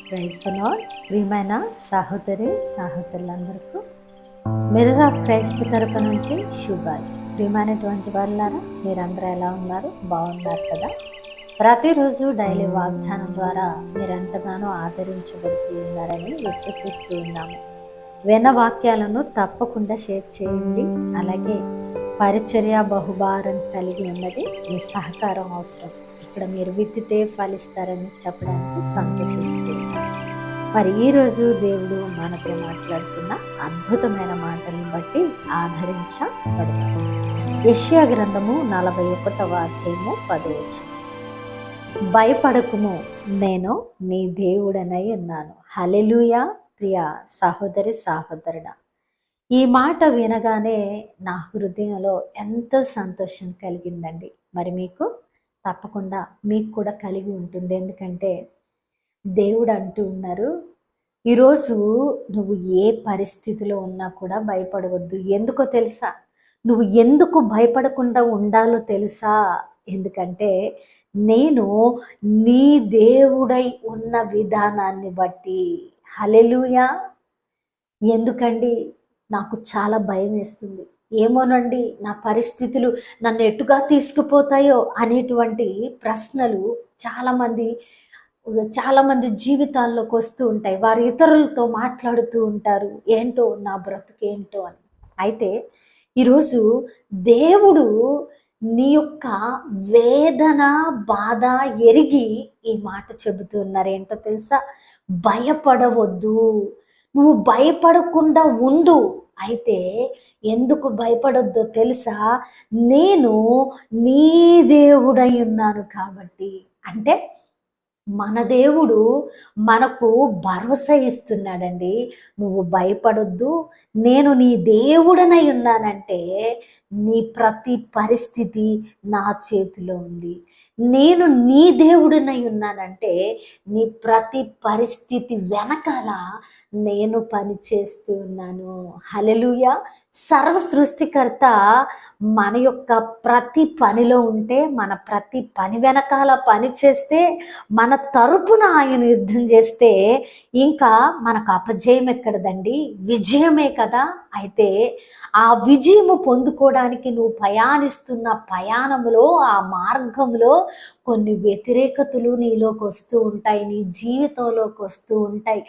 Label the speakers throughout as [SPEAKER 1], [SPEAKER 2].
[SPEAKER 1] Praise the lord. ప్రియమైన సహోదరులందరికీ mirror of Christ తరపు నుంచి శుభాలు. ప్రియమైనటువంటి వాళ్ళారా, మీరందరూ ఎలా ఉన్నారు? బాగున్నారు కదా? ప్రతిరోజు డైలీ వాగ్దానం ద్వారా మీరెంతగానో ఆదరించబడుతూ ఉన్నారని విశ్వసిస్తూ ఉన్నాము. విన్న వాక్యాలను తప్పకుండా షేర్ చేయండి. అలాగే పరిచర్య బహుభారం కలిగి ఉన్నది, మీ సహకారం అవసరం. ఇక్కడ మీరు విత్తితే ఫలిస్తారని చెప్పడానికి సంతోషిస్తూ ఉన్నాను. మరి ఈరోజు దేవుడు మనతో మాట్లాడుతున్న అద్భుతమైన మాటలను బట్టి ఆదరించబడదాం. యెషయా గ్రంథము 41వ అధ్యాయము 10వ వచనం. భయపడకుము, నేను నీ దేవుడనై ఉన్నాను. హల్లెలూయా. ప్రియ సహోదరి సహోదరుడా, ఈ మాట వినగానే నా హృదయంలో ఎంతో సంతోషం కలిగిందండి. మరి తప్పకుండా మీకు కూడా కలిగి ఉంటుంది. ఎందుకంటే దేవుడు అంటూ ఉన్నారు, ఈరోజు నువ్వు ఏ పరిస్థితిలో ఉన్నా కూడా భయపడవద్దు. ఎందుకో తెలుసా? నువ్వు ఎందుకు భయపడకుండా ఉండాలో తెలుసా? ఎందుకంటే నేను నీ దేవుడై ఉన్న విధానాన్ని బట్టి. హల్లెలూయా. ఎందుకండి నాకు చాలా భయం వేస్తుంది, ఏమోనండి నా పరిస్థితులు నన్ను ఎటుగా తీసుకుపోతాయో అనేటువంటి ప్రశ్నలు చాలామంది జీవితాల్లోకి వస్తూ ఉంటాయి. వారు ఇతరులతో మాట్లాడుతూ ఉంటారు, ఏంటో నా బ్రతుకేంటో అని. అయితే ఈరోజు దేవుడు నీ యొక్క వేదన బాధ ఎరిగి ఈ మాట చెబుతున్నారు. ఏంటో తెలుసా? భయపడవద్దు, నువ్వు భయపడకుండా ఉండు. అయితే ఎందుకు భయపడొద్దో తెలుసా? నేను నీ దేవుడై ఉన్నాను కాబట్టి. అంటే మన దేవుడు మనకు భరోసా ఇస్తున్నాడండి. నువ్వు భయపడొద్దు, నేను నీ దేవుడనై ఉన్నానంటే నీ ప్రతి పరిస్థితి నా చేతిలో ఉంది. నేను నీ దేవుడినై ఉన్నానంటే నీ ప్రతి పరిస్థితి వెనకాల నేను పని చేస్తూ ఉన్నాను. హల్లెలూయా. సర్వ సృష్టికర్త మన యొక్క ప్రతి పనిలో ఉంటే, మన ప్రతి పని వెనకాల పని చేస్తే, మన తరపున ఆయన యుద్ధం చేస్తే ఇంకా మనకు అపజయం ఎక్కడదండి? విజయమే కదా. అయితే ఆ విజయము పొందుకోవడానికి నువ్వు ప్రయాణిస్తున్న ప్రయాణంలో, ఆ మార్గంలో కొన్ని వ్యతిరేకతలు నీలోకి వస్తూ ఉంటాయి, నీ జీవితంలోకి వస్తూ ఉంటాయి.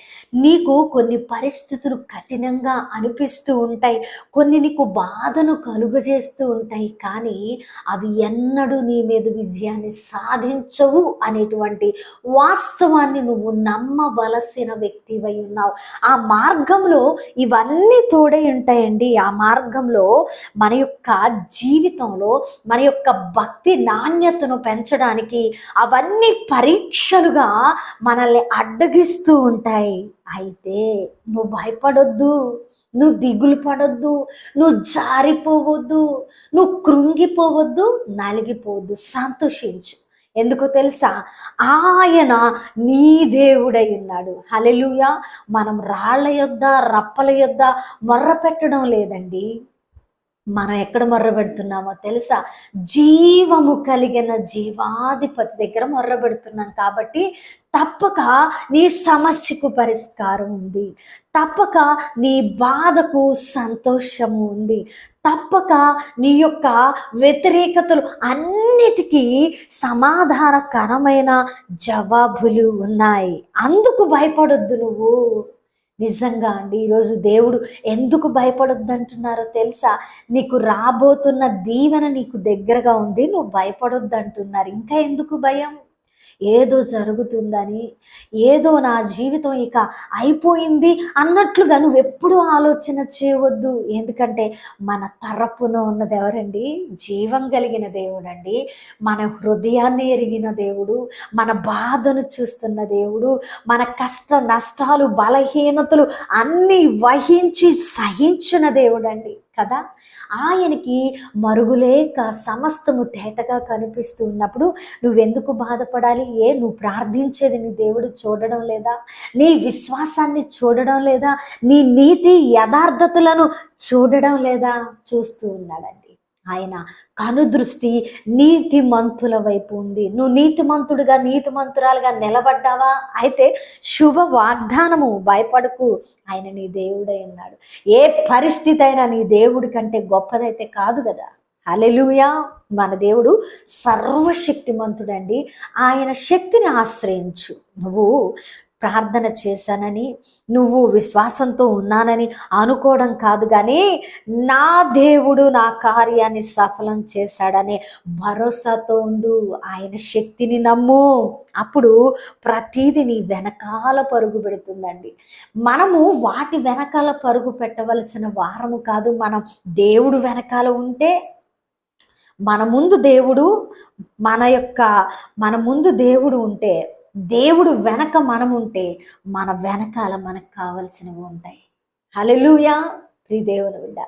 [SPEAKER 1] నీకు కొన్ని పరిస్థితులు కఠినంగా అనిపిస్తూ ఉంటాయి, కొన్ని నీకు బాధను కలుగజేస్తూ ఉంటాయి. కానీ అవి ఎన్నడూ నీ మీద విజయాన్ని సాధించవు అనేటువంటి వాస్తవాన్ని నువ్వు నమ్మవలసిన వ్యక్తివై ఉన్నావు. ఆ మార్గంలో ఇవన్నీ తోడై ఉంటాయండి. ఆ మార్గంలో మన యొక్క జీవితంలో మన యొక్క భక్తి నాణ్యతను పెంచడానికి అవన్నీ పరీక్షలుగా మనల్ని అడ్డగిస్తూ ఉంటాయి. అయితే నువ్వు భయపడొద్దు, నువ్వు దిగులు పడొద్దు, నువ్వు జారిపోవద్దు, నువ్వు కృంగిపోవద్దు, నలిగిపోవద్దు. సంతోషించు. ఎందుకో తెలుసా? ఆయన నీ దేవుడై ఉన్నాడు. హల్లెలూయా. మనం రాళ్ల యొద్ద రప్పల యొద్ద మొర్ర పెట్టడం లేదండి. మనం ఎక్కడ మొర్ర పెడుతున్నామో తెలుసా? జీవము కలిగిన జీవాధిపతి దగ్గర మొర్ర పెడుతున్నాం. కాబట్టి తప్పక నీ సమస్యకు పరిష్కారం ఉంది, తప్పక నీ బాధకు సంతోషము ఉంది, తప్పక నీ యొక్క వ్యతిరేకతలు అన్నిటికీ సమాధానకరమైన జవాబులు ఉన్నాయి. అందుకు భయపడొద్దు నువ్వు. నిజంగా అండి, ఈరోజు దేవుడు ఎందుకు భయపడొద్దు అంటున్నారో తెలుసా? నీకు రాబోతున్న దీవెన నీకు దగ్గరగా ఉంది, నువ్వు భయపడొద్దు అంటున్నారు. ఇంకా ఎందుకు భయం? ఏదో జరుగుతుందని, ఏదో నా జీవితం ఇక అయిపోయింది అన్నట్లుగా నువ్వు ఎప్పుడూ ఆలోచన చేయవద్దు. ఎందుకంటే మన తరపున ఉన్నది ఎవరండి? జీవం కలిగిన దేవుడు అండి. మన హృదయాన్ని ఎరిగిన దేవుడు, మన బాధను చూస్తున్న దేవుడు, మన కష్ట నష్టాలు బలహీనతలు అన్నీ వహించి సహించిన దేవుడు అండి కదా. ఆయనకి మరుగులేక సమస్తము తేటగా కనిపిస్తూ ఉన్నప్పుడు నువ్వెందుకు బాధపడాలి? నువ్వు ప్రార్థించేది నీ దేవుడు చూడడం లేదా? నీ విశ్వాసాన్ని చూడడం లేదా? నీ నీతి యథార్థతలను చూడడం లేదా? చూస్తూ ఉన్నాడండి. ఆయన కనుదృష్టి నీతిమంతుల వైపు ఉంది. నువ్వు నీతిమంతుడిగా నీతిమంతురాలుగా నిలబడ్డావా? అయితే శుభ వాగ్దానము, భయపడకు, ఆయన నీ దేవుడై ఉన్నాడు. ఏ పరిస్థితి అయినా నీ దేవుడి కంటే గొప్పదైతే కాదు కదా. హల్లెలూయా. మన దేవుడు సర్వశక్తిమంతుడండి. ఆయన శక్తిని ఆశ్రయించు. నువ్వు ప్రార్థన చేశానని, నువ్వు విశ్వాసంతో ఉన్నానని అనుకోవడం కాదు, కానీ నా దేవుడు నా కార్యాన్ని సఫలం చేశాడనే భరోసాతో ఉండు. ఆయన శక్తిని నమ్ము. అప్పుడు ప్రతీది నీ వెనకాల పరుగు పెడుతుందండి. మనము వాటి వెనకాల పరుగు పెట్టవలసిన వారము కాదు. మనం దేవుడు వెనకాల ఉంటే, మన ముందు దేవుడు మన ముందు దేవుడు ఉంటే, దేవుడు వెనక మనం ఉంటే, మన వెనకాల మనకు కావలసినవి ఉంటాయి. హల్లెలూయా. ప్రియ దేవుని బిడ్డ,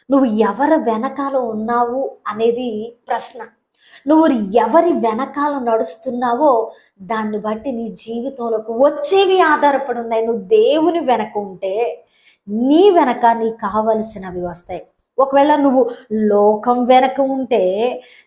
[SPEAKER 1] నువ్వు ఎవరి వెనకాల ఉన్నావు అనేది ప్రశ్న. నువ్వు ఎవరి వెనకాల నడుస్తున్నావో దాన్ని బట్టి నీ జీవితంలోకి వచ్చేవి ఆధారపడి ఉన్నాయి. నువ్వు దేవుని వెనక ఉంటే నీ వెనక నీకు కావలసినవి వస్తాయి. ఒకవేళ నువ్వు లోకం వెనక ఉంటే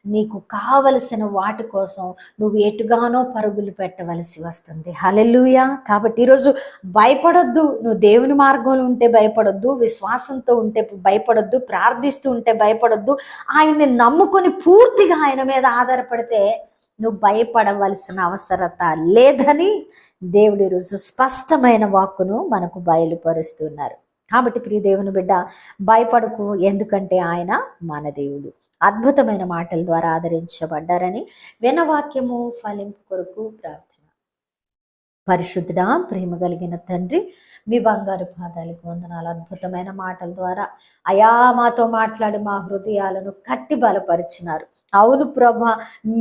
[SPEAKER 1] నీకు కావలసిన వాటి కోసం నువ్వు ఎటుగానో పరుగులు పెట్టవలసి వస్తుంది. హల్లెలూయా. కాబట్టి ఈరోజు భయపడొద్దు. నువ్వు దేవుని మార్గంలో ఉంటే భయపడొద్దు, విశ్వాసంతో ఉంటే భయపడొద్దు, ప్రార్థిస్తూ ఉంటే భయపడొద్దు. ఆయన్ని నమ్ముకొని పూర్తిగా ఆయన మీద ఆధారపడితే నువ్వు భయపడవలసిన అవసరత లేదని దేవుడి ఈరోజు స్పష్టమైన వాక్కును మనకు బయలుపరుస్తున్నారు. కాబట్టి ప్రియ దేవుని బిడ్డ, భయపడకు, ఎందుకంటే ఆయన మన దేవుడు. అద్భుతమైన మాటల ద్వారా ఆదరించబడ్డారని వినవాక్యము ఫలింపు కొరకు ప్రార్థన. పరిశుద్ధుడా, ప్రేమ కలిగిన తండ్రి, మీ బంగారు పాదాలకు వందనాలు. అద్భుతమైన మాటల ద్వారా అయా మాతో మాట్లాడి మా హృదయాలను కట్టి బలపరిచినారు. అవును ప్రభా,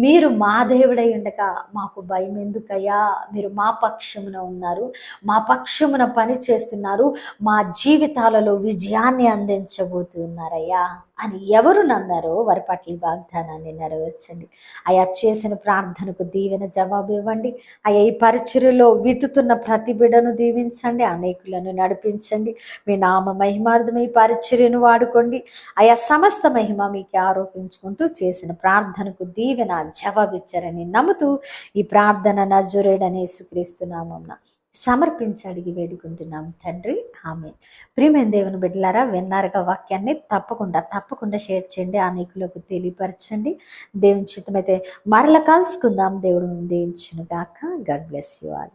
[SPEAKER 1] మీరు మా దేవుడై ఉండగా మాకు భయం ఎందుకయ్యా? మీరు మా పక్షమున ఉన్నారు, మా పక్షమున పని చేస్తున్నారు, మా జీవితాలలో విజయాన్ని అందించబోతున్నారయ్యా అని ఎవరు నమ్మారో వారి పట్ల ఈ వాగ్దానాన్ని నెరవేర్చండి. అయా చేసిన ప్రార్థనకు దీవెన జవాబు ఇవ్వండి. అయా ఈ పరిచర్యలో విత్తుతున్న ప్రతి బిడ్డను దీవించండి, అనేకులను నడిపించండి. మీ నామ మహిమార్థమై పరిచర్యను వాడుకోండి. అయా సమస్త మహిమ మీకు ఆరోపించుకుంటూ చేసిన ప్రార్థనకు దీవెన జవాబిచ్చారని నమ్ముతూ ఈ ప్రార్థన నజరేయుడైన యేసుక్రీస్తు నామమున సమర్పించి అడిగి వేడుకుంటున్నాం తండ్రి, ఆమేన్. ప్రియమైన దేవుని బిడ్డలారా, విన్నారుగా వాక్యాన్ని తప్పకుండా షేర్ చేయండి, అనేకులకు తెలియపరచండి. దేవుని చిత్తమైతే మరల కలుసుకుందాం. దేవుడు దీవించును గాక. God bless you all.